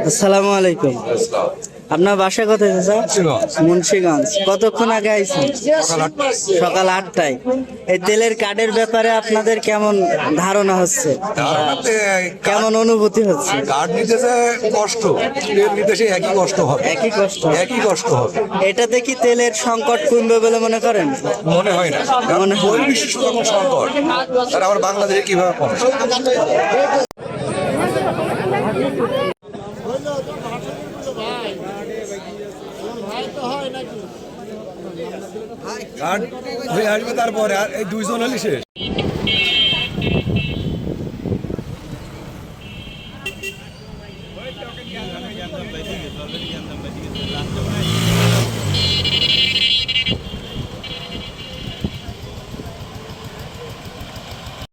আসসালামু আলাইকুম। আপনার বাসা কোথায় চাচা? মুন্সিগঞ্জ। কতক্ষণ আগে আইছেন? সকাল 8টায়। এই তেলের কার্ডের ব্যাপারে আপনাদের কেমন ধারণা হচ্ছে, কেমন অনুভূতি হচ্ছে? কার্ড নিতে কষ্ট, তেল নিতে সে একই কষ্ট হবে, একই কষ্ট হবে। এটাতে কি তেলের সংকট কমবে বলে মনে করেন? মনে হয় না, কারণ বহির্বিশ্ব যখন সংকট, তাহলে আমার বাংলাদেশে কিভাবে কমে? কার্ড হয়ে আসবে, তারপরে আর এই 2 জন হলে শেষ।